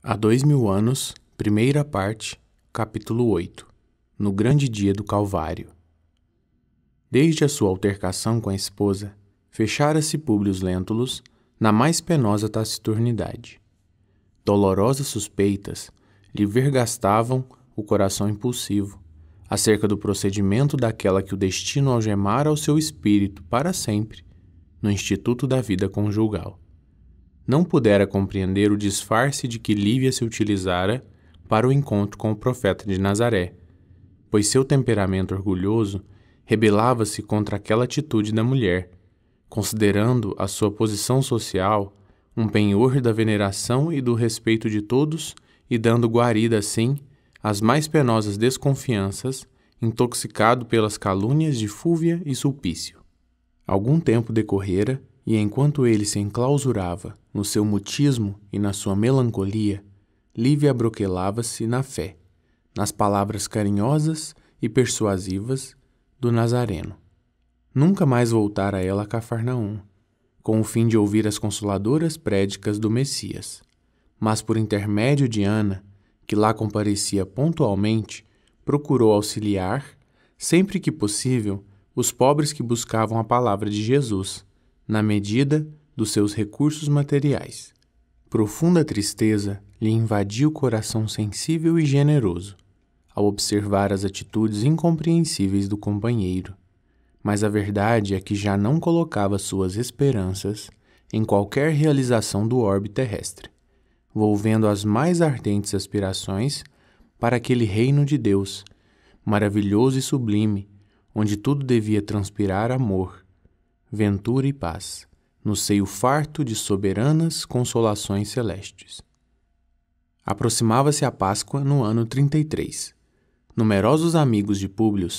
Há 2000 anos, primeira parte, capítulo 8, no grande dia do Calvário. Desde a sua altercação com a esposa, fechara-se Públio Lentulus na mais penosa taciturnidade. Dolorosas suspeitas lhe vergastavam o coração impulsivo, acerca do procedimento daquela que o destino algemara ao seu espírito para sempre, no instituto da vida conjugal. Não pudera compreender o disfarce de que Lívia se utilizara para o encontro com o profeta de Nazaré, pois seu temperamento orgulhoso rebelava-se contra aquela atitude da mulher, considerando a sua posição social um penhor da veneração e do respeito de todos e dando guarida, assim, às mais penosas desconfianças, intoxicado pelas calúnias de Fúvia e Sulpício. Algum tempo decorrera, e enquanto ele se enclausurava no seu mutismo e na sua melancolia, Lívia abroquelava-se na fé, nas palavras carinhosas e persuasivas do Nazareno. Nunca mais voltara ela a Cafarnaum, com o fim de ouvir as consoladoras prédicas do Messias, mas por intermédio de Ana, que lá comparecia pontualmente, procurou auxiliar, sempre que possível, os pobres que buscavam a palavra de Jesus, na medida dos seus recursos materiais. Profunda tristeza lhe invadia o coração sensível e generoso, ao observar as atitudes incompreensíveis do companheiro, mas a verdade é que já não colocava suas esperanças em qualquer realização do orbe terrestre, volvendo as mais ardentes aspirações para aquele reino de Deus, maravilhoso e sublime, onde tudo devia transpirar amor, ventura e paz, no seio farto de soberanas consolações celestes. Aproximava-se a Páscoa no ano 33. Numerosos amigos de Públio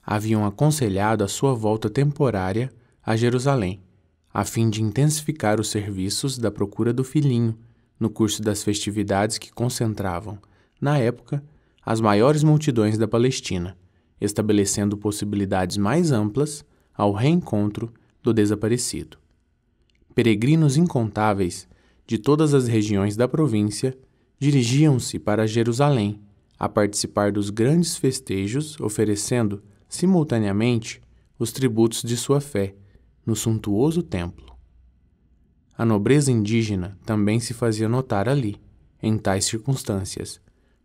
haviam aconselhado a sua volta temporária a Jerusalém, a fim de intensificar os serviços da procura do filhinho, no curso das festividades que concentravam, na época, as maiores multidões da Palestina, estabelecendo possibilidades mais amplas ao reencontro do desaparecido. Peregrinos incontáveis de todas as regiões da província dirigiam-se para Jerusalém a participar dos grandes festejos, oferecendo, simultaneamente, os tributos de sua fé no suntuoso templo. A nobreza indígena também se fazia notar ali, em tais circunstâncias,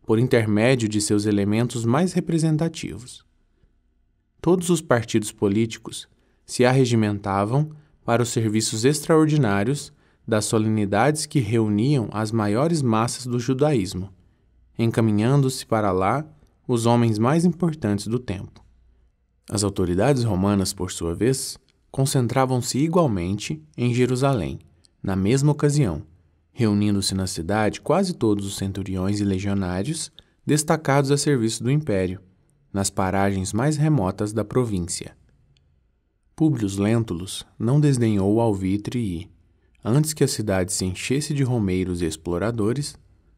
por intermédio de seus elementos mais representativos. Todos os partidos políticos se arregimentavam para os serviços extraordinários das solenidades que reuniam as maiores massas do judaísmo, encaminhando-se para lá os homens mais importantes do tempo. As autoridades romanas, por sua vez, concentravam-se igualmente em Jerusalém, na mesma ocasião, reunindo-se na cidade quase todos os centuriões e legionários destacados a serviço do império, nas paragens mais remotas da província. Públio Lentulus não desdenhou o alvitre e, antes que a cidade se enchesse de romeiros e exploradores,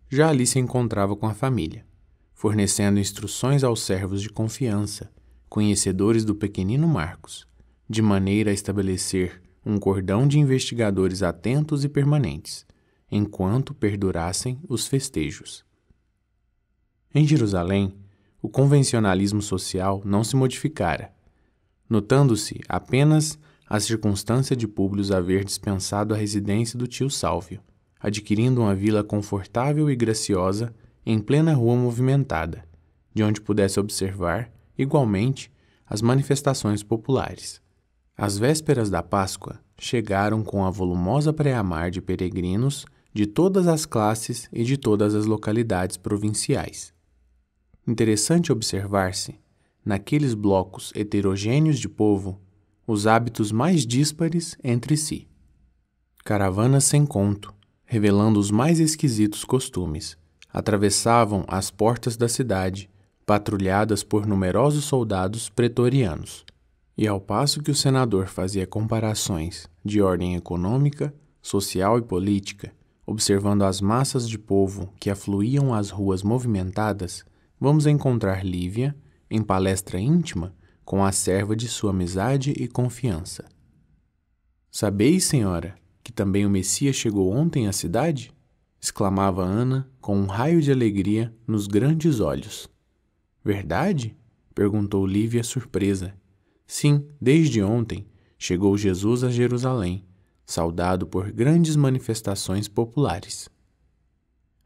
já ali se encontrava com a família, fornecendo instruções aos servos de confiança, conhecedores do pequenino Marcos, de maneira a estabelecer um cordão de investigadores atentos e permanentes, enquanto perdurassem os festejos. Em Jerusalém, o convencionalismo social não se modificara, notando-se apenas a circunstância de Públio haver dispensado a residência do tio Sálvio, adquirindo uma vila confortável e graciosa em plena rua movimentada, de onde pudesse observar, igualmente, as manifestações populares. As vésperas da Páscoa chegaram com a volumosa preamar de peregrinos de todas as classes e de todas as localidades provinciais. Interessante observar-se, naqueles blocos heterogêneos de povo, os hábitos mais díspares entre si. Caravanas sem conto, revelando os mais esquisitos costumes, atravessavam as portas da cidade, patrulhadas por numerosos soldados pretorianos. E ao passo que o senador fazia comparações de ordem econômica, social e política, observando as massas de povo que afluíam às ruas movimentadas, vamos encontrar Lívia, em palestra íntima, com a serva de sua amizade e confiança. Sabeis, senhora, que também o Messias chegou ontem à cidade? exclamava Ana com um raio de alegria nos grandes olhos. Verdade? Perguntou Lívia surpresa. Sim, desde ontem chegou Jesus a Jerusalém, saudado por grandes manifestações populares.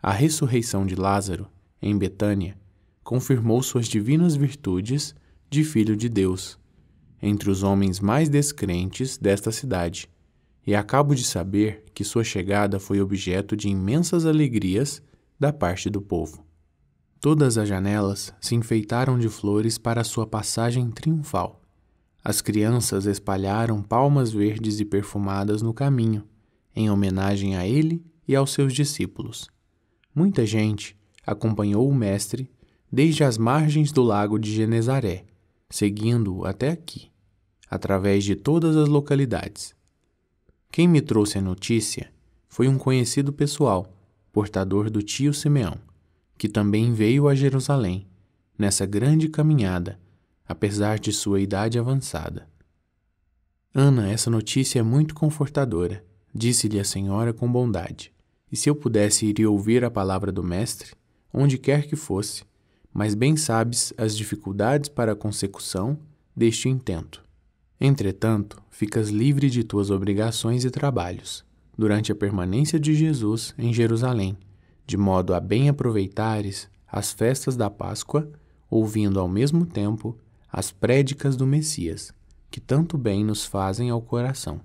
A ressurreição de Lázaro, em Betânia, confirmou suas divinas virtudes de Filho de Deus, entre os homens mais descrentes desta cidade, e acabo de saber que sua chegada foi objeto de imensas alegrias da parte do povo. Todas as janelas se enfeitaram de flores para sua passagem triunfal. As crianças espalharam palmas verdes e perfumadas no caminho, em homenagem a ele e aos seus discípulos. Muita gente acompanhou o mestre desde as margens do lago de Genezaré, seguindo-o até aqui, através de todas as localidades. Quem me trouxe a notícia foi um conhecido pessoal, portador do tio Simeão, que também veio a Jerusalém, nessa grande caminhada, apesar de sua idade avançada. Ana, essa notícia é muito confortadora, disse-lhe a senhora com bondade. E se eu pudesse ir e ouvir a palavra do mestre, onde quer que fosse, mas bem sabes as dificuldades para a consecução deste intento. Entretanto, ficas livre de tuas obrigações e trabalhos, durante a permanência de Jesus em Jerusalém, de modo a bem aproveitares as festas da Páscoa, ouvindo ao mesmo tempo as prédicas do Messias, que tanto bem nos fazem ao coração.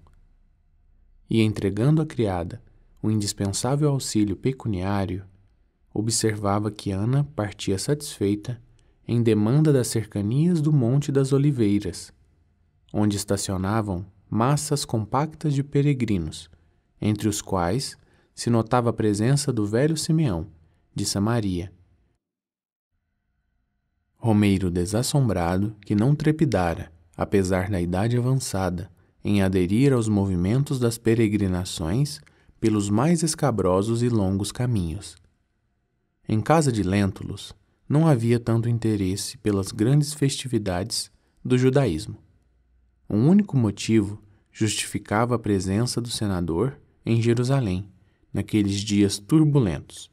E entregando à criada o indispensável auxílio pecuniário, observava que Ana partia satisfeita em demanda das cercanias do Monte das Oliveiras, onde estacionavam massas compactas de peregrinos, entre os quais se notava a presença do velho Simeão, de Samaria. Romeiro desassombrado que não trepidara, apesar da idade avançada, em aderir aos movimentos das peregrinações pelos mais escabrosos e longos caminhos. Em casa de Lentulus, não havia tanto interesse pelas grandes festividades do judaísmo. Um único motivo justificava a presença do senador em Jerusalém, naqueles dias turbulentos,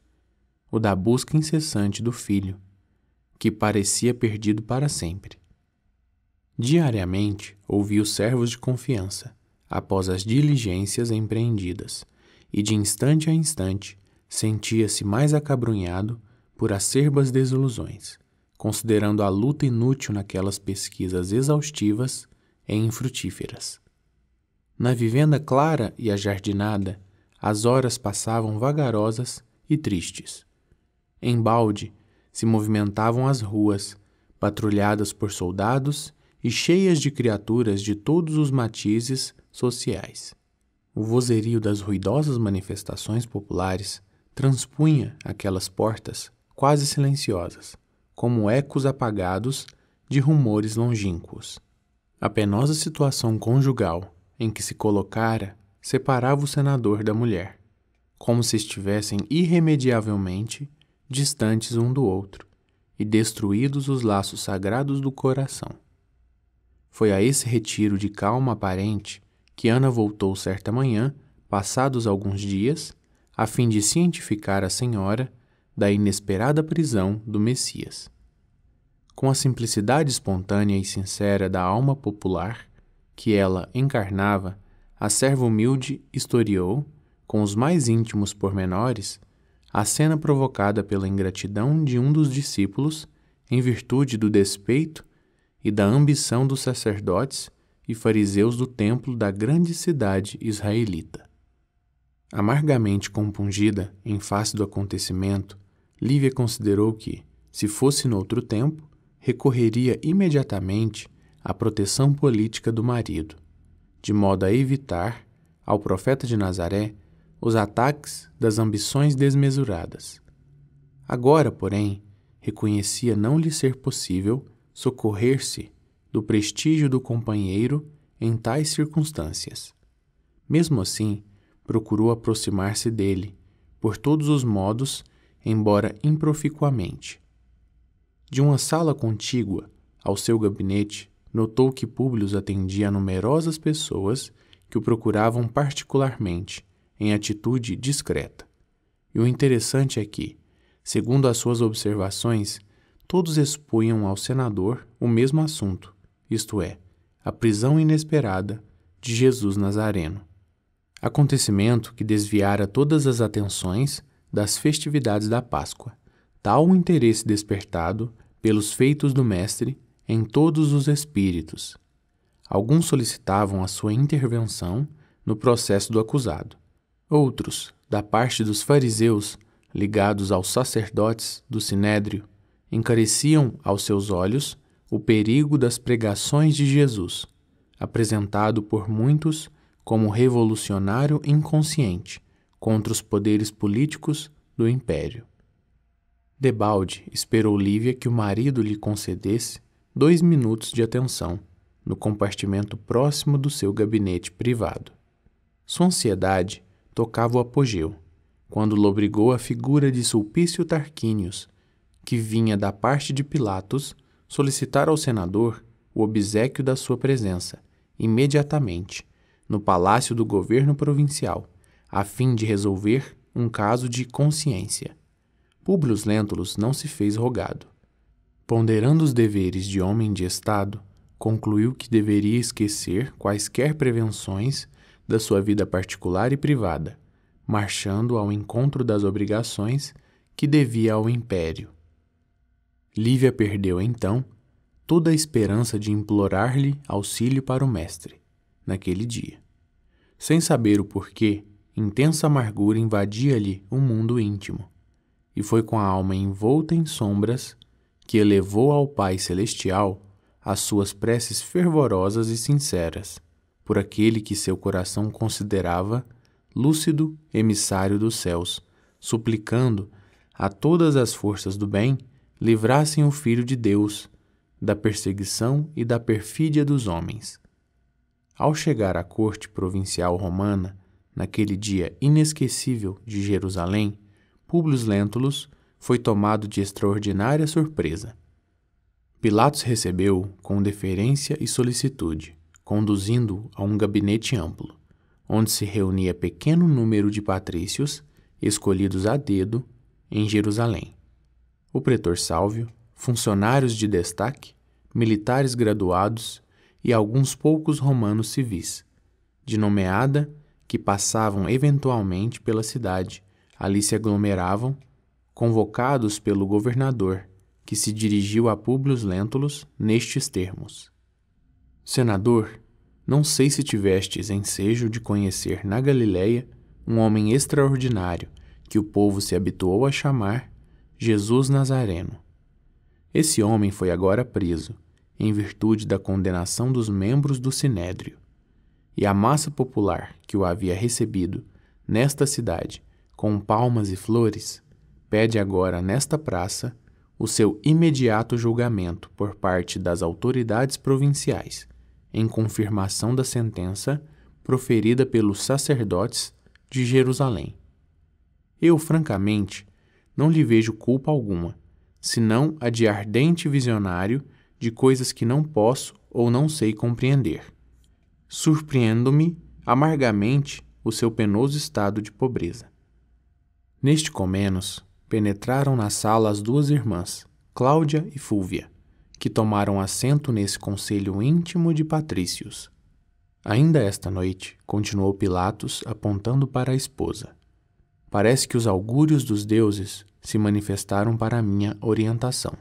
o da busca incessante do filho, que parecia perdido para sempre. Diariamente ouvia os servos de confiança, após as diligências empreendidas, e de instante a instante sentia-se mais acabrunhado por acerbas desilusões, considerando a luta inútil naquelas pesquisas exaustivas e infrutíferas. Na vivenda clara e ajardinada, as horas passavam vagarosas e tristes. Embalde se movimentavam as ruas, patrulhadas por soldados e cheias de criaturas de todos os matizes sociais. O vozerio das ruidosas manifestações populares transpunha aquelas portas quase silenciosas, como ecos apagados de rumores longínquos. A penosa situação conjugal em que se colocara separava o senador da mulher, como se estivessem irremediavelmente distantes um do outro e destruídos os laços sagrados do coração. Foi a esse retiro de calma aparente que Ana voltou certa manhã, passados alguns dias, a fim de cientificar a senhora da inesperada prisão do Messias. Com a simplicidade espontânea e sincera da alma popular que ela encarnava, a serva humilde historiou, com os mais íntimos pormenores, a cena provocada pela ingratidão de um dos discípulos em virtude do despeito e da ambição dos sacerdotes e fariseus do templo da grande cidade israelita. Amargamente compungida em face do acontecimento, Lívia considerou que, se fosse noutro tempo, recorreria imediatamente à proteção política do marido, de modo a evitar, ao profeta de Nazaré, os ataques das ambições desmesuradas. Agora, porém, reconhecia não lhe ser possível socorrer-se do prestígio do companheiro em tais circunstâncias. Mesmo assim, procurou aproximar-se dele, por todos os modos, embora improficuamente. De uma sala contígua ao seu gabinete, notou que Públio atendia a numerosas pessoas que o procuravam particularmente, em atitude discreta, E o interessante é que, segundo as suas observações, todos expunham ao senador o mesmo assunto, isto é, a prisão inesperada de Jesus Nazareno. Acontecimento que desviara todas as atenções das festividades da Páscoa, tal o interesse despertado pelos feitos do Mestre em todos os espíritos. Alguns solicitavam a sua intervenção no processo do acusado. Outros, da parte dos fariseus, ligados aos sacerdotes do Sinédrio, encareciam aos seus olhos o perigo das pregações de Jesus, apresentado por muitos como revolucionário inconsciente contra os poderes políticos do império. Debalde esperou Lívia que o marido lhe concedesse 2 minutos de atenção no compartimento próximo do seu gabinete privado. Sua ansiedade tocava o apogeu, quando lobrigou a figura de Sulpício Tarquínios, que vinha da parte de Pilatos solicitar ao senador o obséquio da sua presença, imediatamente, no palácio do governo provincial, a fim de resolver um caso de consciência. Públio Lentulus não se fez rogado. Ponderando os deveres de homem de Estado, concluiu que deveria esquecer quaisquer prevenções da sua vida particular e privada, marchando ao encontro das obrigações que devia ao império. Lívia perdeu, então, toda a esperança de implorar-lhe auxílio para o mestre, naquele dia. Sem saber o porquê, intensa amargura invadia-lhe um mundo íntimo, e foi com a alma envolta em sombras que elevou ao Pai Celestial as suas preces fervorosas e sinceras, por aquele que seu coração considerava lúcido emissário dos céus, suplicando a todas as forças do bem livrassem o Filho de Deus da perseguição e da perfídia dos homens. Ao chegar à corte provincial romana, naquele dia inesquecível de Jerusalém, Públio Lentulus foi tomado de extraordinária surpresa. Pilatos recebeu-o com deferência e solicitude, conduzindo-o a um gabinete amplo, onde se reunia pequeno número de patrícios, escolhidos a dedo, em Jerusalém. O pretor Sálvio, funcionários de destaque, militares graduados e alguns poucos romanos civis, de nomeada que passavam eventualmente pela cidade, ali se aglomeravam, convocados pelo governador, que se dirigiu a Públio Lentulus nestes termos: Senador, não sei se tivestes ensejo de conhecer na Galiléia um homem extraordinário que o povo se habituou a chamar Jesus Nazareno. Esse homem foi agora preso, em virtude da condenação dos membros do Sinédrio, e a massa popular que o havia recebido nesta cidade com palmas e flores pede agora nesta praça o seu imediato julgamento por parte das autoridades provinciais, em confirmação da sentença proferida pelos sacerdotes de Jerusalém. Eu, francamente, não lhe vejo culpa alguma, senão a de ardente visionário de coisas que não posso ou não sei compreender. Surpreendo-me amargamente o seu penoso estado de pobreza. Neste comenos, penetraram na sala as 2 irmãs, Cláudia e Fúlvia, que tomaram assento nesse conselho íntimo de patrícios. Ainda esta noite, continuou Pilatos, apontando para a esposa, parece que os augúrios dos deuses se manifestaram para a minha orientação,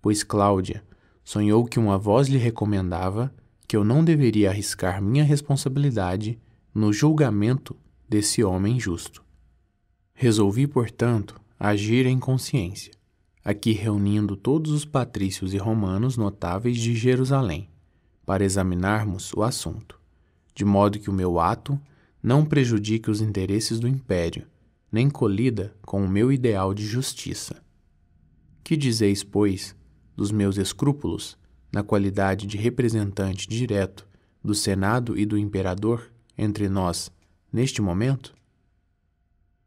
pois Cláudia sonhou que uma voz lhe recomendava que eu não deveria arriscar minha responsabilidade no julgamento desse homem justo. Resolvi, portanto, agir em consciência, aqui reunindo todos os patrícios e romanos notáveis de Jerusalém, para examinarmos o assunto, de modo que o meu ato não prejudique os interesses do império, nem colida com o meu ideal de justiça. Que dizeis, pois, dos meus escrúpulos, na qualidade de representante direto do Senado e do Imperador entre nós, neste momento?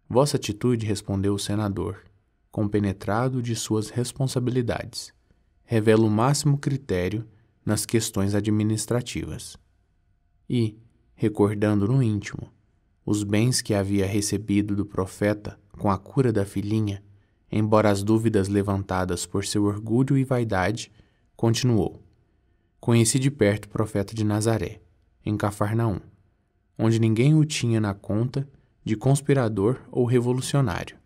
Vossa atitude, respondeu o senador, compenetrado de suas responsabilidades, revela o máximo critério nas questões administrativas. E, recordando no íntimo Os bens que havia recebido do profeta com a cura da filhinha, embora as dúvidas levantadas por seu orgulho e vaidade, continuou. Conheci de perto o profeta de Nazaré, em Cafarnaum, onde ninguém o tinha na conta de conspirador ou revolucionário.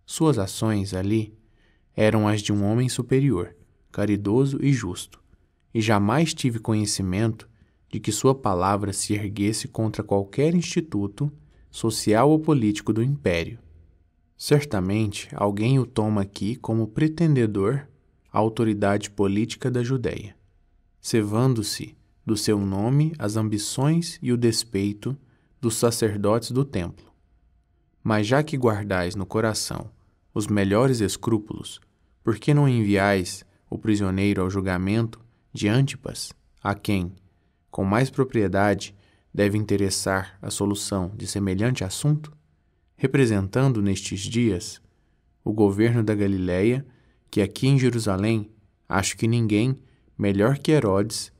Suas ações ali eram as de um homem superior, caridoso e justo, e jamais tive conhecimento de que sua palavra se erguesse contra qualquer instituto social ou político do império. Certamente, alguém o toma aqui como pretendedor à autoridade política da Judéia, cevando-se do seu nome as ambições e o despeito dos sacerdotes do templo. Mas já que guardais no coração os melhores escrúpulos, por que não enviais o prisioneiro ao julgamento de Antipas, a quem, com mais propriedade, deve interessar a solução de semelhante assunto, representando nestes dias o governo da Galiléia, que aqui em Jerusalém acho que ninguém, melhor que Herodes,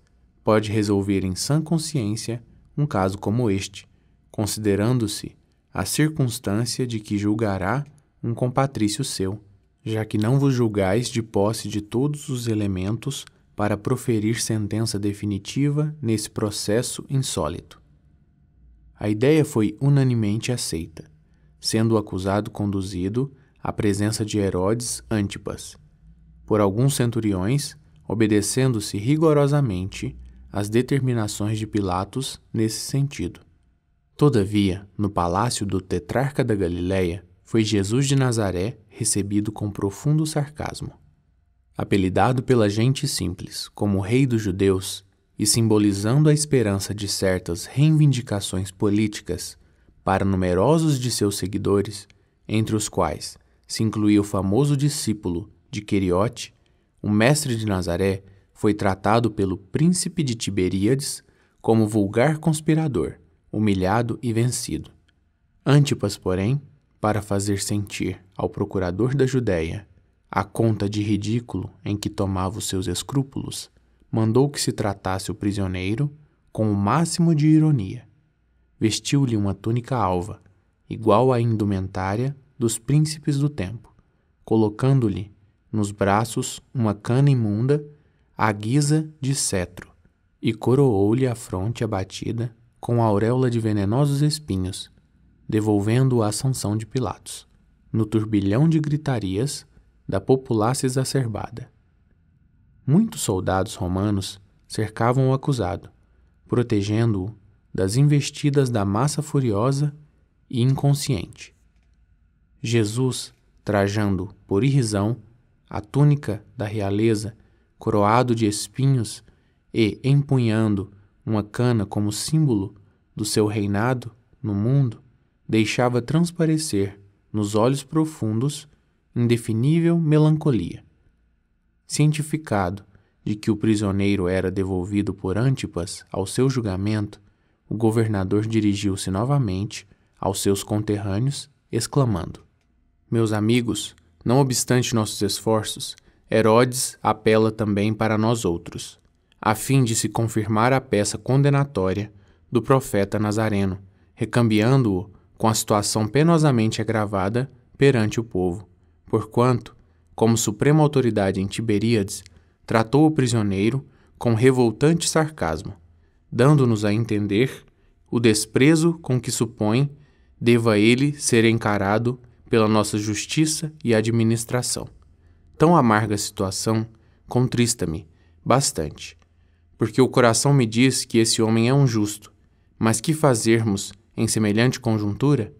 pode resolver em sã consciência um caso como este, considerando-se a circunstância de que julgará um compatrício seu, já que não vos julgais de posse de todos os elementos para proferir sentença definitiva nesse processo insólito. A ideia foi unanimemente aceita, sendo o acusado conduzido à presença de Herodes Antipas, por alguns centuriões, obedecendo-se rigorosamente às determinações de Pilatos nesse sentido. Todavia, no palácio do tetrarca da Galiléia, foi Jesus de Nazaré recebido com profundo sarcasmo. Apelidado pela gente simples como Rei dos Judeus e simbolizando a esperança de certas reivindicações políticas para numerosos de seus seguidores, entre os quais se incluía o famoso discípulo de Queriote, o mestre de Nazaré foi tratado pelo príncipe de Tiberíades como vulgar conspirador, humilhado e vencido. Antipas, porém, para fazer sentir ao procurador da Judéia a conta de ridículo em que tomava os seus escrúpulos, mandou que se tratasse o prisioneiro com o máximo de ironia. Vestiu-lhe uma túnica alva, igual à indumentária dos príncipes do tempo, colocando-lhe nos braços uma cana imunda à guisa de cetro, e coroou-lhe a fronte abatida com a auréola de venenosos espinhos, devolvendo-o à sanção de Pilatos, no turbilhão de gritarias da populaça exacerbada. Muitos soldados romanos cercavam o acusado, protegendo-o das investidas da massa furiosa e inconsciente. Jesus, trajando por irrisão a túnica da realeza, coroado de espinhos e empunhando uma cana como símbolo do seu reinado no mundo, deixava transparecer nos olhos profundos indefinível melancolia. Cientificado de que o prisioneiro era devolvido por Antipas ao seu julgamento, o governador dirigiu-se novamente aos seus conterrâneos, exclamando: Meus amigos, não obstante nossos esforços, Herodes apela também para nós outros, a fim de se confirmar a peça condenatória do profeta Nazareno, recambiando-o com a situação penosamente agravada perante o povo, porquanto, como suprema autoridade em Tiberíades, tratou o prisioneiro com revoltante sarcasmo, dando-nos a entender o desprezo com que supõe deva ele ser encarado pela nossa justiça e administração. Tão amarga situação contrista-me bastante, porque o coração me diz que esse homem é um justo, mas que fazermos em semelhante conjuntura?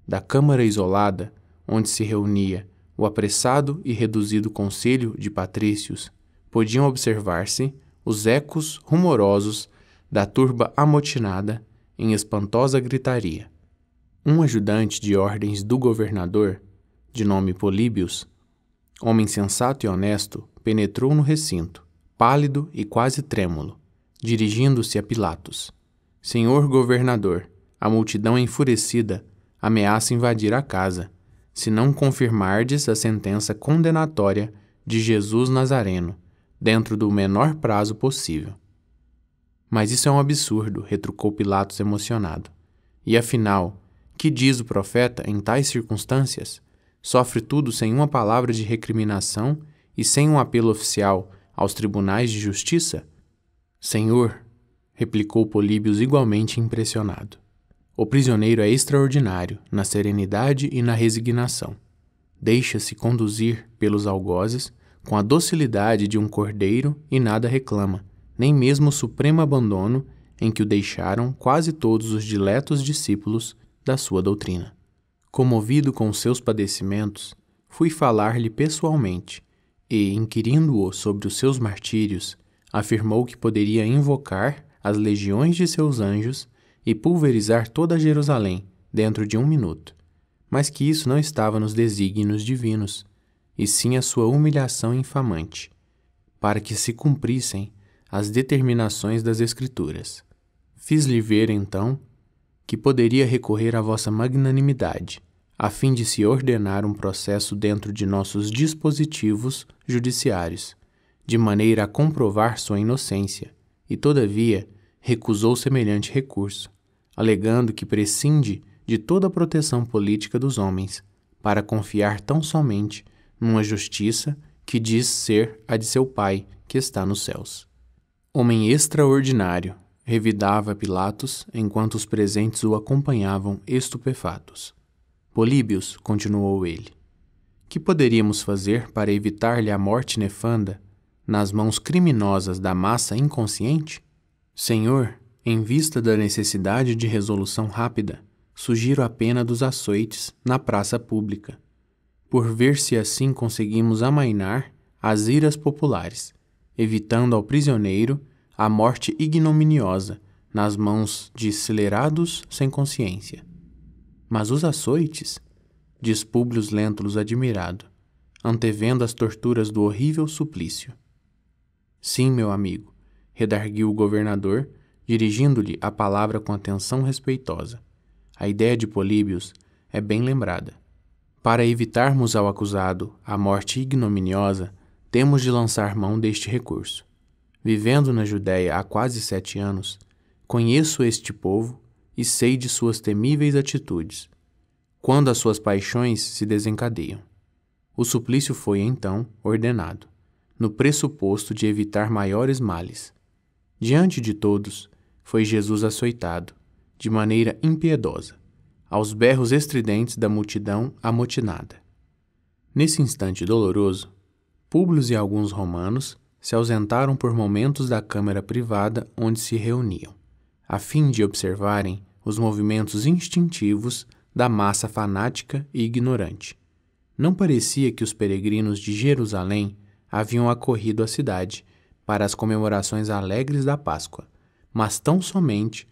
Da câmara isolada, onde se reunia o apressado e reduzido conselho de patrícios, podiam observar-se os ecos rumorosos da turba amotinada em espantosa gritaria. Um ajudante de ordens do governador, de nome Políbios, homem sensato e honesto, penetrou no recinto, pálido e quase trêmulo, dirigindo-se a Pilatos. Senhor governador, a multidão enfurecida ameaça invadir a casa, se não confirmardes a sentença condenatória de Jesus Nazareno, dentro do menor prazo possível. Mas isso é um absurdo, retrucou Pilatos emocionado. E afinal, que diz o profeta em tais circunstâncias? Sofre tudo sem uma palavra de recriminação e sem um apelo oficial aos tribunais de justiça? Senhor, replicou Políbios igualmente impressionado, o prisioneiro é extraordinário na serenidade e na resignação. Deixa-se conduzir pelos algozes com a docilidade de um cordeiro e nada reclama, nem mesmo o supremo abandono em que o deixaram quase todos os diletos discípulos da sua doutrina. Comovido com os seus padecimentos, fui falar-lhe pessoalmente e, inquirindo-o sobre os seus martírios, afirmou que poderia invocar as legiões de seus anjos e pulverizar toda Jerusalém dentro de 1 minuto, mas que isso não estava nos desígnios divinos, e sim a sua humilhação infamante, para que se cumprissem as determinações das Escrituras. Fiz-lhe ver, então, que poderia recorrer à vossa magnanimidade, a fim de se ordenar um processo dentro de nossos dispositivos judiciários, de maneira a comprovar sua inocência, e, todavia, recusou semelhante recurso, alegando que prescinde de toda a proteção política dos homens, para confiar tão somente numa justiça que diz ser a de seu Pai, que está nos céus. Homem extraordinário, revidava Pilatos, enquanto os presentes o acompanhavam estupefatos. Políbios, continuou ele, que poderíamos fazer para evitar-lhe a morte nefanda nas mãos criminosas da massa inconsciente? Senhor, em vista da necessidade de resolução rápida, sugiro a pena dos açoites na praça pública, por ver se assim conseguimos amainar as iras populares, evitando ao prisioneiro a morte ignominiosa nas mãos de acelerados sem consciência. Mas os açoites? Diz Públio Lentulus admirado, antevendo as torturas do horrível suplício. Sim, meu amigo, redarguiu o governador, dirigindo-lhe a palavra com atenção respeitosa. A ideia de Políbios é bem lembrada. Para evitarmos ao acusado a morte ignominiosa, temos de lançar mão deste recurso. Vivendo na Judéia há quase 7 anos, conheço este povo e sei de suas temíveis atitudes, quando as suas paixões se desencadeiam. O suplício foi, então, ordenado, no pressuposto de evitar maiores males. Diante de todos, foi Jesus açoitado, de maneira impiedosa, aos berros estridentes da multidão amotinada. Nesse instante doloroso, Públio e alguns romanos se ausentaram por momentos da câmara privada onde se reuniam, a fim de observarem os movimentos instintivos da massa fanática e ignorante. Não parecia que os peregrinos de Jerusalém haviam acorrido à cidade para as comemorações alegres da Páscoa, mas tão somente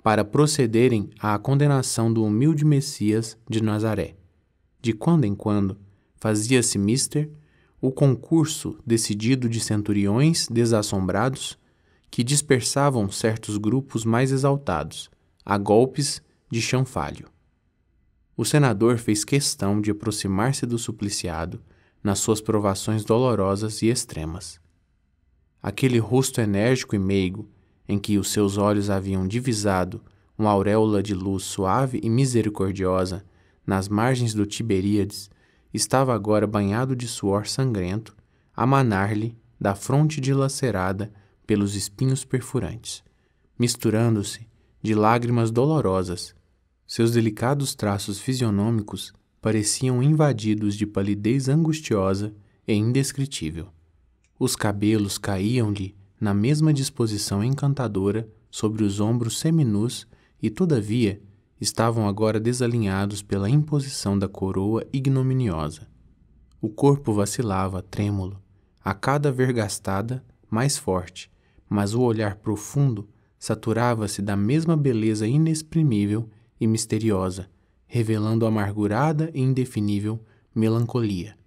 para procederem à condenação do humilde Messias de Nazaré. De quando em quando, fazia-se mister o concurso decidido de centuriões desassombrados que dispersavam certos grupos mais exaltados, a golpes de chanfalho. O senador fez questão de aproximar-se do supliciado nas suas provações dolorosas e extremas. Aquele rosto enérgico e meigo, em que os seus olhos haviam divisado uma auréola de luz suave e misericordiosa nas margens do Tiberíades, estava agora banhado de suor sangrento a manar-lhe da fronte dilacerada pelos espinhos perfurantes, misturando-se de lágrimas dolorosas. Seus delicados traços fisionômicos pareciam invadidos de palidez angustiosa e indescritível. Os cabelos caíam-lhe na mesma disposição encantadora sobre os ombros seminus e, todavia, estavam agora desalinhados pela imposição da coroa ignominiosa. O corpo vacilava, trêmulo, a cada vergastada mais forte, mas o olhar profundo saturava-se da mesma beleza inexprimível e misteriosa, revelando amargurada e indefinível melancolia.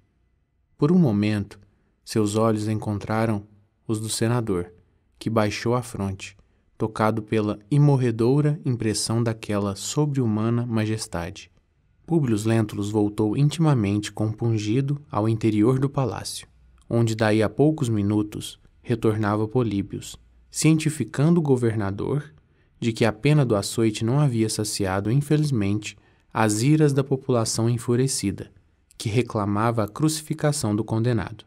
Por um momento, seus olhos encontraram os do senador, que baixou a fronte, tocado pela imorredoura impressão daquela sobre-humana majestade. Públio Lentulus voltou intimamente compungido ao interior do palácio, onde daí a poucos minutos retornava Políbios, cientificando o governador de que a pena do açoite não havia saciado, infelizmente, as iras da população enfurecida, que reclamava a crucificação do condenado.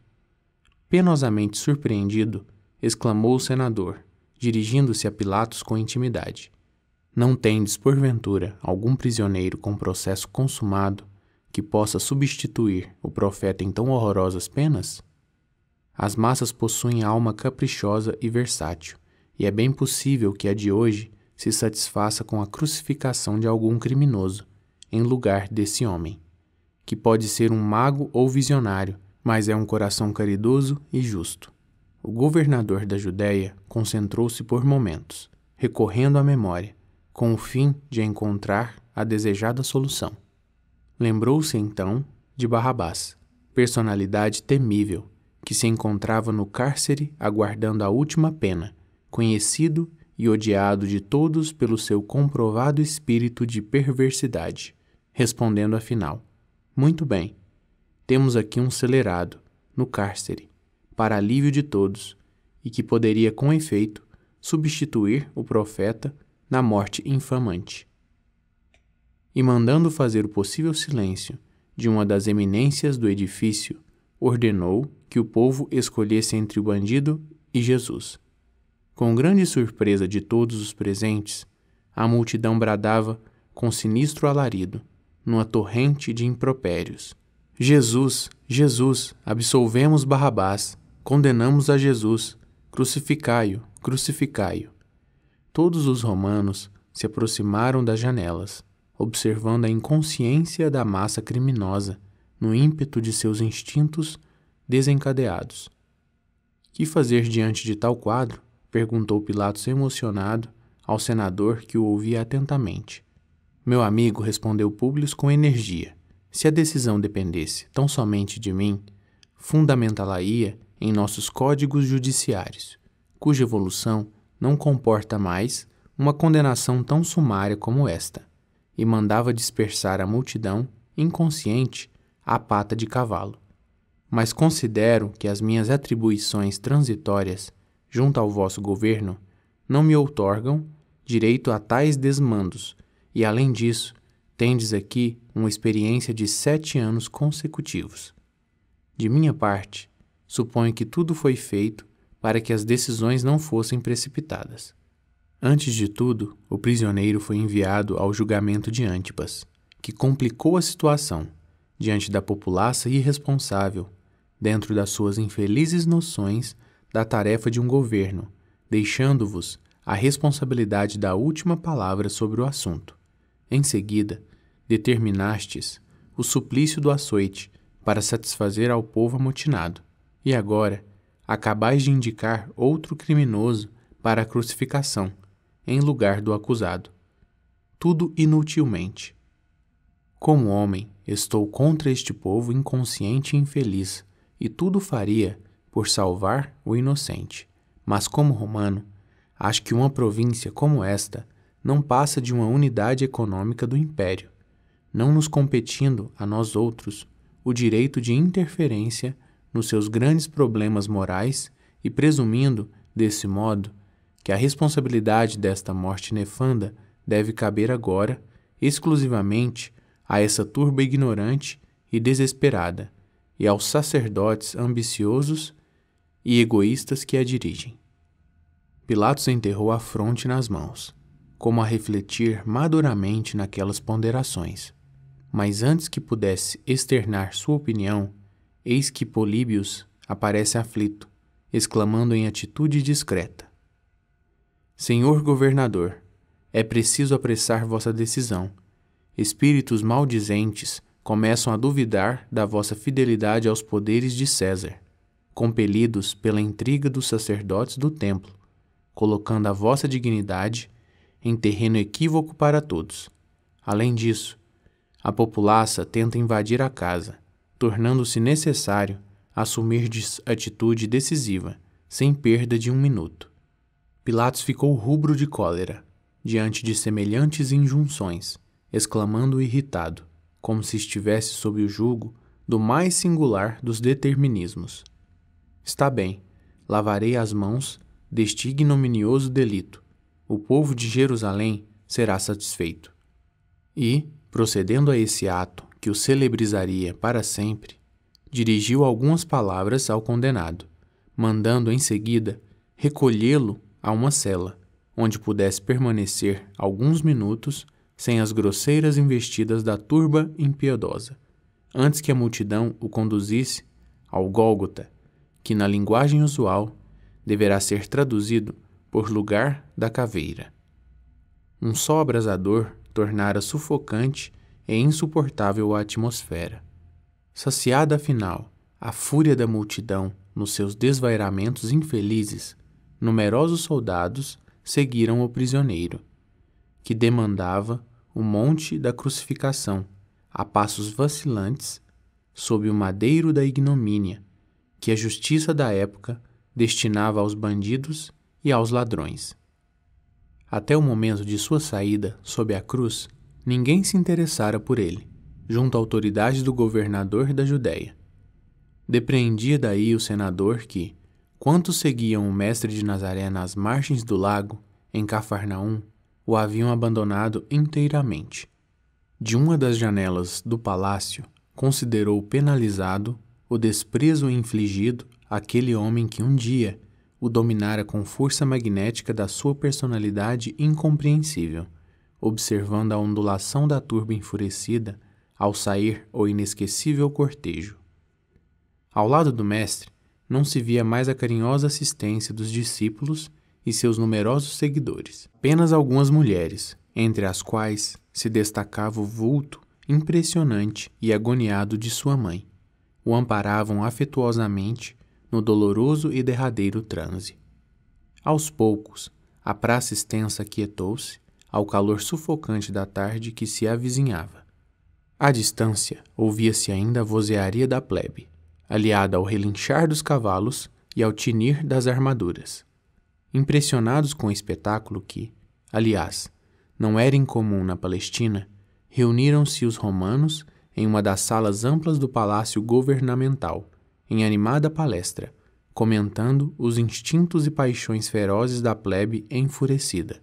Penosamente surpreendido, exclamou o senador, dirigindo-se a Pilatos com intimidade: Não tendes, porventura, algum prisioneiro com processo consumado que possa substituir o profeta em tão horrorosas penas? As massas possuem alma caprichosa e versátil, e é bem possível que a de hoje se satisfaça com a crucificação de algum criminoso, em lugar desse homem, que pode ser um mago ou visionário, mas é um coração caridoso e justo. O governador da Judéia concentrou-se por momentos, recorrendo à memória, com o fim de encontrar a desejada solução. Lembrou-se então de Barrabás, personalidade temível, que se encontrava no cárcere aguardando a última pena, conhecido e odiado de todos pelo seu comprovado espírito de perversidade, respondendo afinal: Muito bem, temos aqui um celerado, no cárcere, para alívio de todos, e que poderia com efeito substituir o profeta na morte infamante. E mandando fazer o possível silêncio de uma das eminências do edifício, ordenou que o povo escolhesse entre o bandido e Jesus. Com grande surpresa de todos os presentes, a multidão bradava com sinistro alarido, numa torrente de impropérios: Jesus, Jesus, absolvemos Barrabás, condenamos a Jesus, crucificai-o, crucificai-o. Todos os romanos se aproximaram das janelas, observando a inconsciência da massa criminosa no ímpeto de seus instintos desencadeados. Que fazer diante de tal quadro? Perguntou Pilatos emocionado ao senador que o ouvia atentamente. Meu amigo, respondeu Públio com energia, se a decisão dependesse tão somente de mim, fundamentá-la-ia em nossos códigos judiciários, cuja evolução não comporta mais uma condenação tão sumária como esta, e mandava dispersar a multidão, inconsciente, à pata de cavalo. Mas considero que as minhas atribuições transitórias, junto ao vosso governo, não me outorgam direito a tais desmandos, e, além disso, tendes aqui uma experiência de 7 anos consecutivos. De minha parte, suponho que tudo foi feito para que as decisões não fossem precipitadas. Antes de tudo, o prisioneiro foi enviado ao julgamento de Antipas, que complicou a situação diante da populaça irresponsável, dentro das suas infelizes noções da tarefa de um governo, deixando-vos a responsabilidade da última palavra sobre o assunto. Em seguida, determinastes o suplício do açoite para satisfazer ao povo amotinado, e agora acabais de indicar outro criminoso para a crucificação, em lugar do acusado. Tudo inutilmente. Como homem, estou contra este povo inconsciente e infeliz, e tudo faria por salvar o inocente. Mas como romano, acho que uma província como esta não passa de uma unidade econômica do império, não nos competindo a nós outros o direito de interferência nos seus grandes problemas morais e presumindo, desse modo, que a responsabilidade desta morte nefanda deve caber agora, exclusivamente, a essa turba ignorante e desesperada, e aos sacerdotes ambiciosos e egoístas que a dirigem. Pilatos enterrou a fronte nas mãos, como a refletir maduramente naquelas ponderações. Mas antes que pudesse externar sua opinião, eis que Políbios aparece aflito, exclamando em atitude discreta: Senhor governador, é preciso apressar vossa decisão. Espíritos maldizentes começam a duvidar da vossa fidelidade aos poderes de César, compelidos pela intriga dos sacerdotes do templo, colocando a vossa dignidade em terreno equívoco para todos. Além disso, a populaça tenta invadir a casa, tornando-se necessário assumir atitude decisiva, sem perda de 1 minuto. Pilatos ficou rubro de cólera, diante de semelhantes injunções, exclamando irritado, como se estivesse sob o jugo do mais singular dos determinismos: Está bem, lavarei as mãos deste ignominioso delito, o povo de Jerusalém será satisfeito. E, procedendo a esse ato que o celebrizaria para sempre, dirigiu algumas palavras ao condenado, mandando em seguida recolhê-lo a uma cela, onde pudesse permanecer alguns minutos sem as grosseiras investidas da turba impiedosa, antes que a multidão o conduzisse ao Gólgota, que na linguagem usual deverá ser traduzido por lugar da caveira. Um só abrasador tornara sufocante e insuportável a atmosfera. Saciada afinal a fúria da multidão nos seus desvairamentos infelizes, numerosos soldados seguiram o prisioneiro, que demandava o monte da crucificação a passos vacilantes sob o madeiro da ignomínia que a justiça da época destinava aos bandidos e aos ladrões. Até o momento de sua saída sob a cruz, ninguém se interessara por ele, junto à autoridade do governador da Judéia. Depreendia daí o senador que, quantos seguiam o mestre de Nazaré nas margens do lago, em Cafarnaum, o haviam abandonado inteiramente. De uma das janelas do palácio, considerou penalizado o desprezo infligido àquele homem que um dia o dominara com força magnética da sua personalidade incompreensível, observando a ondulação da turba enfurecida ao sair o inesquecível cortejo. Ao lado do mestre, não se via mais a carinhosa assistência dos discípulos e seus numerosos seguidores. Apenas algumas mulheres, entre as quais se destacava o vulto impressionante e agoniado de sua mãe, o amparavam afetuosamente no doloroso e derradeiro transe. Aos poucos, a praça extensa aquietou-se ao calor sufocante da tarde que se avizinhava. À distância, ouvia-se ainda a vozearia da plebe, aliada ao relinchar dos cavalos e ao tinir das armaduras. Impressionados com o espetáculo que, aliás, não era incomum na Palestina, reuniram-se os romanos em uma das salas amplas do palácio governamental, em animada palestra, comentando os instintos e paixões ferozes da plebe enfurecida.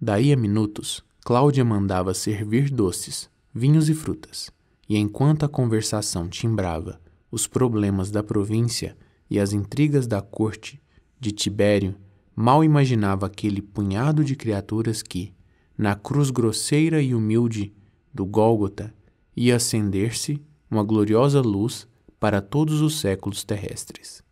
Daí a minutos, Cláudia mandava servir doces, vinhos e frutas, e enquanto a conversação timbrava os problemas da província e as intrigas da corte de Tibério, mal imaginava aquele punhado de criaturas que, na cruz grosseira e humilde do Gólgota, ia acender-se uma gloriosa luz para todos os séculos terrestres.